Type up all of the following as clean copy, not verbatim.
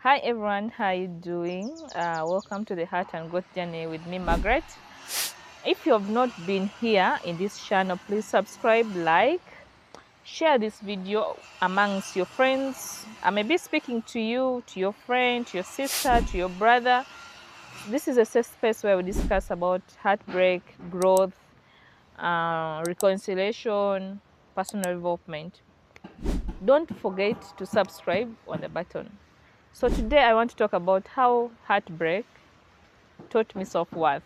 Hi everyone, how you doing? Welcome to the Heart and Growth Journey with me, Margaret. If you have not been here in this channel, please subscribe, like, share this video amongst your friends. I may be speaking to you, to your friend, to your sister, to your brother. This is a safe space where we discuss about heartbreak, growth, reconciliation, personal development. Don't forget to subscribe on the button. So today I want to talk about how heartbreak taught me self-worth.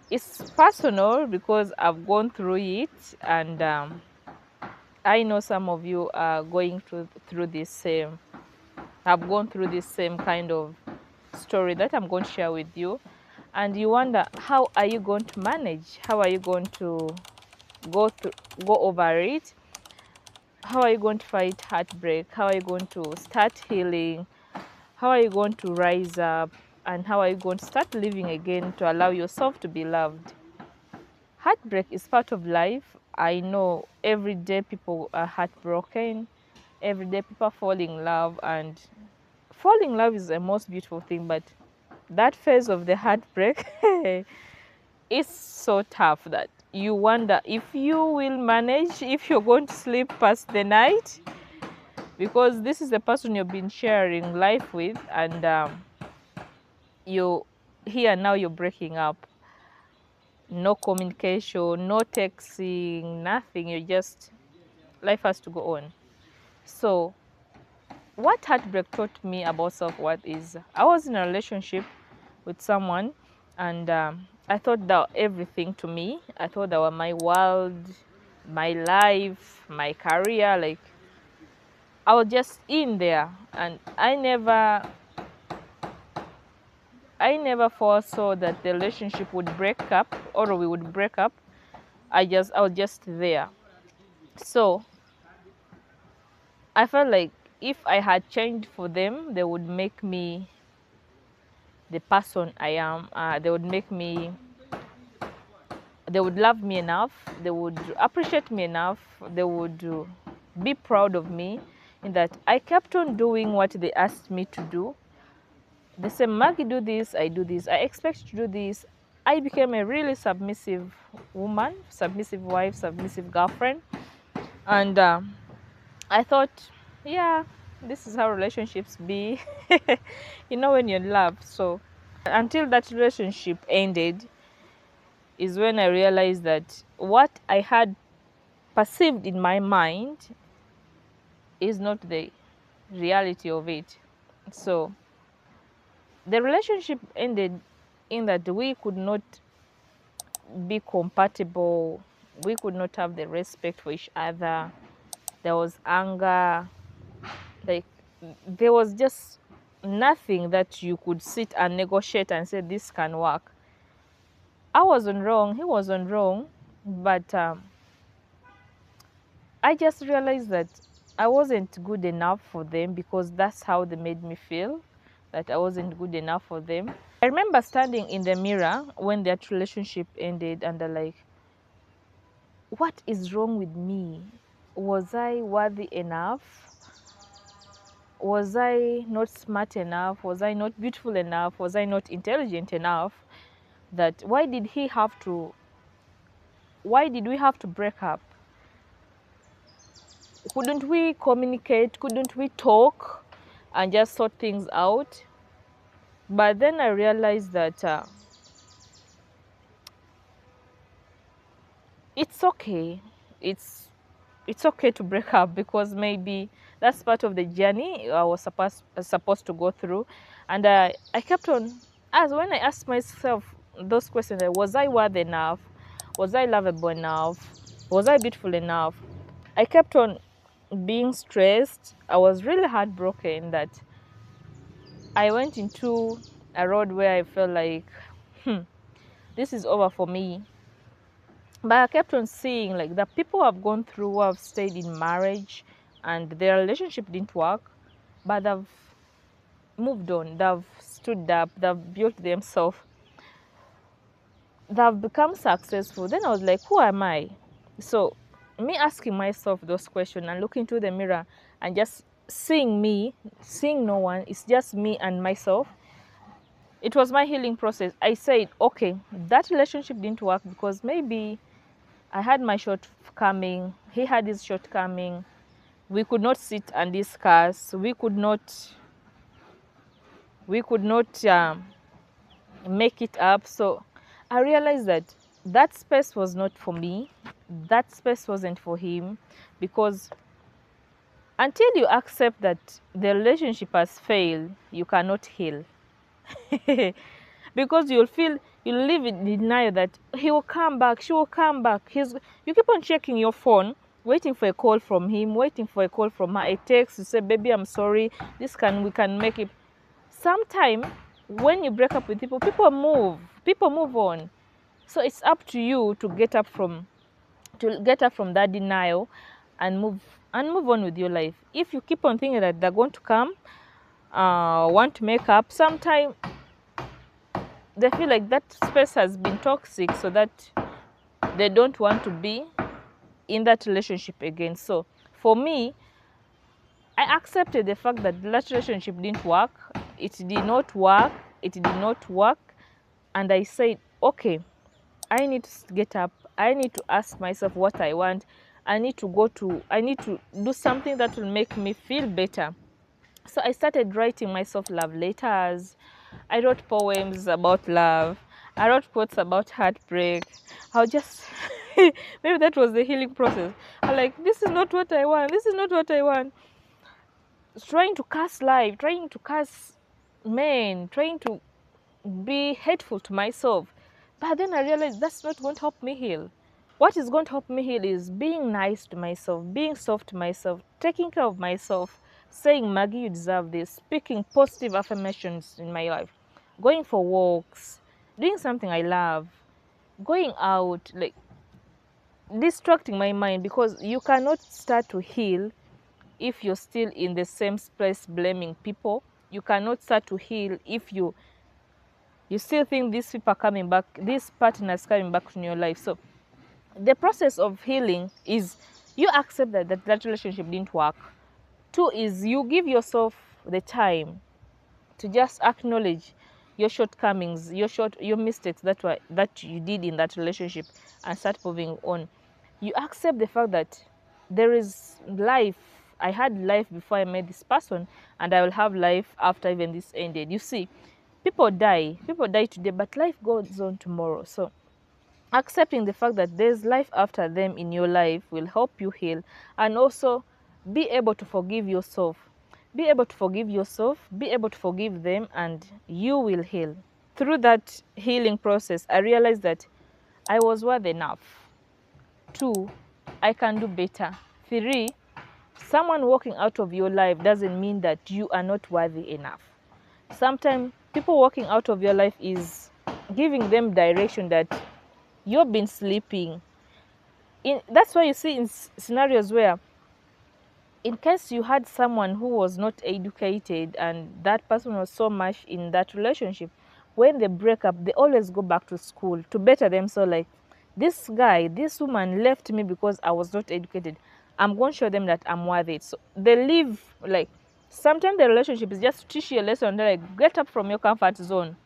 It's personal because I've gone through it, and I know some of you are going through this same. I've gone through this same kind of story that I'm going to share with you, and you wonder, how are you going to manage? How are you going to go over it? How are you going to fight heartbreak? How are you going to start healing? How are you going to rise up? And how are you going to start living again to allow yourself to be loved? Heartbreak is part of life. I know every day people are heartbroken. Every day people fall in love, and falling in love is the most beautiful thing, but that phase of the heartbreak is so tough that you wonder if you will manage, if you're going to sleep past the night, because this is the person you've been sharing life with, and you here now you're breaking up. No communication, no texting, nothing. You just, life has to go on. So what heartbreak taught me about self-worth is, I was in a relationship with someone, and I thought that everything to me. I thought that was my world, my life, my career. Like, I was just in there, and I never foresaw that the relationship would break up, or we would break up. I was just there. So I felt like if I had changed for them, they would make me the person I am. They would love me enough. They would appreciate me enough. They would be proud of me, in that I kept on doing what they asked me to do. They said, Maggie, do this, I do this. I expect you to do this. I became a really submissive woman, submissive wife, submissive girlfriend. And I thought, yeah, this is how relationships be, when you're in love. So until that relationship ended is when I realized that what I had perceived in my mind is not the reality of it. So the relationship ended in that we could not be compatible. We could not have the respect for each other. There was anger. Like, there was just nothing that you could sit and negotiate and say this can work. I wasn't wrong, he wasn't wrong, but I just realized that I wasn't good enough for them, because that's how they made me feel, that I wasn't good enough for them. I remember standing in the mirror when that relationship ended, and I'm like, what is wrong with me? Was I worthy enough? Was I not smart enough? Was I not beautiful enough? Was I not intelligent enough? That why did we have to break up? Couldn't we communicate? Couldn't we talk and just sort things out? But then I realized that it's okay. It's okay to break up, because maybe that's part of the journey I was supposed to go through. And I kept on, as when I asked myself those questions, was I worthy enough? Was I lovable enough? Was I beautiful enough? I kept on being stressed. I was really heartbroken that I went into a road where I felt like, this is over for me. But I kept on seeing, like, the people have gone through, who have stayed in marriage and their relationship didn't work, but they've moved on, they've stood up, they've built themselves, they've become successful. Then I was like, who am I? So me asking myself those questions and looking into the mirror and just seeing me, seeing no one, it's just me and myself. It was my healing process. I said, okay, that relationship didn't work because maybe I had my shortcoming, he had his shortcoming. We could not sit and discuss. We could not make it up. So I realized that that space was not for me. That space wasn't for him, because until you accept that the relationship has failed, you cannot heal. Because you'll live in denial that he will come back, she will come back. You keep on checking your phone, waiting for a call from him, waiting for a call from her, a text to say, baby, I'm sorry, we can make it. Sometime when you break up with people move on. So it's up to you to get up from that denial and move on with your life. If you keep on thinking that they're going to come, want to make up, sometime they feel like that space has been toxic, so that they don't want to be in that relationship again. So for me, I accepted the fact that that relationship didn't work. It did not work. And I said, okay, I need to get up. I need to ask myself what I want. I need to do something that will make me feel better. So I started writing myself love letters. I wrote poems about love. I wrote quotes about heartbreak. I'll just maybe that was the healing process. I'm like, this is not what I want. This is not what I want. Trying to curse life, trying to curse men, trying to be hateful to myself. But then I realized that's not going to help me heal. What is going to help me heal is being nice to myself, being soft to myself, taking care of myself, saying, Maggie, you deserve this, speaking positive affirmations in my life, going for walks, doing something I love, going out, like distracting my mind, because you cannot start to heal if you're still in the same place blaming people. You cannot start to heal if you still think these people are coming back, these partners coming back in your life. So the process of healing is you accept that relationship didn't work. 2 is you give yourself the time to just acknowledge your shortcomings, your mistakes that you did in that relationship, and start moving on. You accept the fact that there is life. I had life before I met this person, and I will have life after even this ended. You see, people die today, but life goes on tomorrow. So accepting the fact that there's life after them in your life will help you heal, and also be able to forgive yourself. Be able to forgive yourself, be able to forgive them, and you will heal. Through that healing process, I realized that I was worth enough. 2, I can do better. 3, someone walking out of your life doesn't mean that you are not worthy enough. Sometimes people walking out of your life is giving them direction that you've been sleeping. That's why you see in scenarios where, in case you had someone who was not educated and that person was so much in that relationship, when they break up, they always go back to school to better themselves. Like, this woman left me because I was not educated. I'm going to show them that I'm worth it. So they live, like, sometimes the relationship is just to teach you a lesson. They're like, get up from your comfort zone.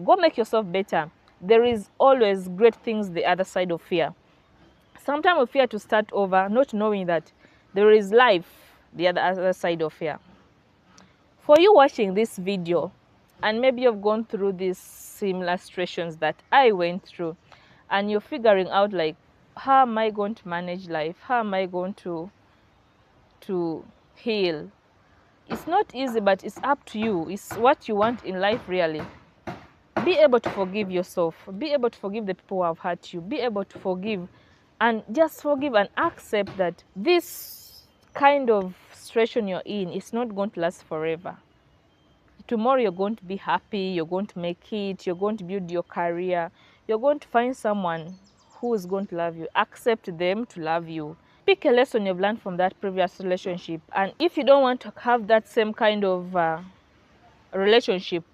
Go make yourself better. There is always great things the other side of fear. Sometimes we fear to start over, not knowing that there is life the other side of fear. For you watching this video, and maybe you've gone through these similar situations that I went through, and you're figuring out, like, how am I going to manage life? How am I going to heal? It's not easy, but it's up to you. It's what you want in life, really. Be able to forgive yourself. Be able to forgive the people who have hurt you. Be able to forgive, and just forgive and accept that this kind of situation you're in is not going to last forever. Tomorrow you're going to be happy, you're going to make it, you're going to build your career, you're going to find someone who is going to love you. Accept them to love you. Pick a lesson you've learned from that previous relationship, and if you don't want to have that same kind of relationship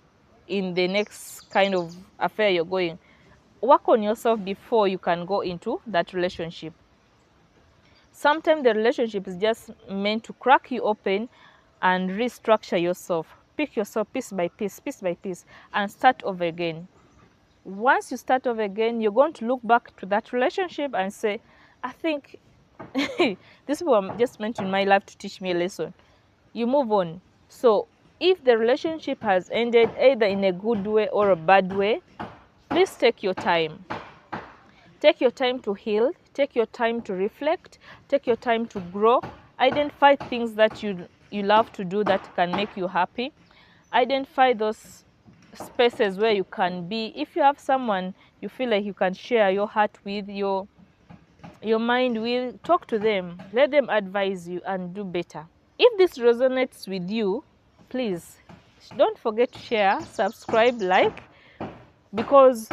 in the next kind of affair you're going, work on yourself before you can go into that relationship. Sometimes the relationship is just meant to crack you open and restructure yourself. Pick yourself piece by piece, and start over again. Once you start over again, you're going to look back to that relationship and say, I think this people just meant in my life to teach me a lesson. You move on. So if the relationship has ended either in a good way or a bad way, please take your time. Take your time to heal. Take your time to reflect. Take your time to grow. Identify things that you love to do that can make you happy. Identify those spaces where you can be. If you have someone you feel like you can share your heart with, your mind with, talk to them. Let them advise you and do better. If this resonates with you, please don't forget to share, subscribe, like, because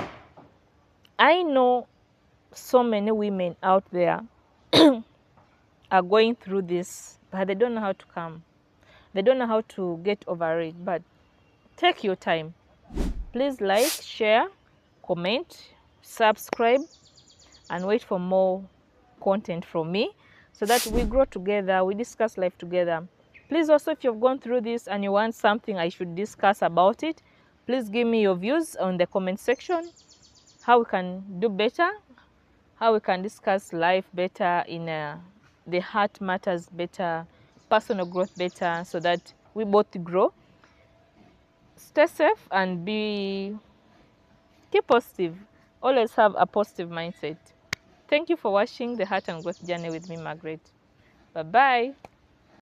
I know so many women out there are going through this, but they don't know how to come. They don't know how to get over it. But take your time. Please like, share, comment, subscribe, and wait for more content from me so that we grow together, we discuss life together. Please also, if you've gone through this and you want something I should discuss about it, please give me your views on the comment section, how we can do better, how we can discuss life better, in the heart matters better, personal growth better, so that we both grow. Stay safe and keep positive. Always have a positive mindset. Thank you for watching the Heart and Growth Journey with me, Margaret. Bye-bye.